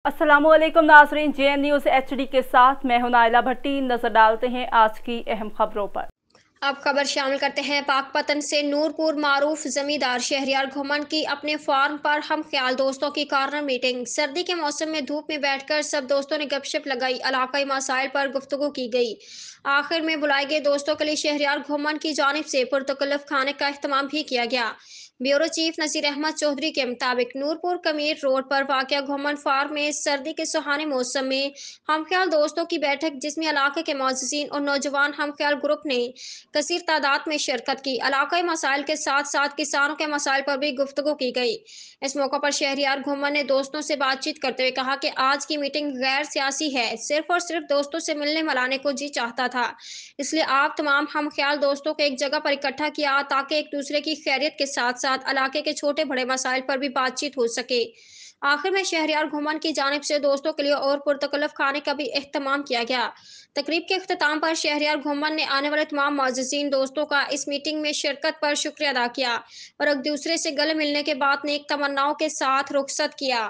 अस्सलाम वालेकुम नाज़रीन, JN न्यूज़ HD के साथ मैं हूं नाइला भट्टी। नजर डालते हैं आज की अहम खबरों पर। अब खबर शामिल करते हैं पाकपतन से। नूरपुर मारूफ जमींदार शहरियार घुमन की अपने फार्म पर हम ख्याल दोस्तों की कॉर्नर मीटिंग। सर्दी के मौसम में धूप में बैठकर सब दोस्तों ने गपशप लगाई, इलाकाई मसाइल पर गुफ्तगू की गई। आखिर में बुलाए गए दोस्तों के लिए शहरियार घुमन की जानिब से पुरतकल्लफ खाने का अहतमाम भी किया गया। ब्यूरो चीफ नसीर अहमद चौधरी के मुताबिक नूरपुर कमीर रोड पर वाक़या घुमन फार्म में सर्दी के सुहाने मौसम में हम ख्याल दोस्तों की बैठक, जिसमें इलाके के मौजूदीन और नौजवान हम ख्याल ग्रुप ने कसीर तादाद में शिरकत की। इलाकाई मसाइल के साथ साथ किसानों के मसाइल पर भी गुफ्तगू की गई। इस मौके पर शहरियार घुमन ने दोस्तों से बातचीत करते हुए कहा कि आज की मीटिंग गैर सियासी है, सिर्फ और सिर्फ दोस्तों से मिलने मिलाने को जी चाहता था। इसलिए आप तमाम हम ख्याल दोस्तों को एक जगह पर इकट्ठा किया ताकि एक दूसरे की खैरियत के साथ साथ इलाके के छोटे बड़े मसाइल पर भी बातचीत हो सके। आखिर में शहरियार घुमन की जानिब से दोस्तों के लिए और पुरतकल्लफ खाने का भी एहतमाम किया गया। तकरीब के अख्ताम पर शहरियार घुमन ने आने वाले तमाम मौजूदीन दोस्तों का इस मीटिंग में शिरकत पर शुक्रिया अदा किया और एक दूसरे से गले मिलने के बाद नेक तमन्नाओं के साथ रुखसत किया।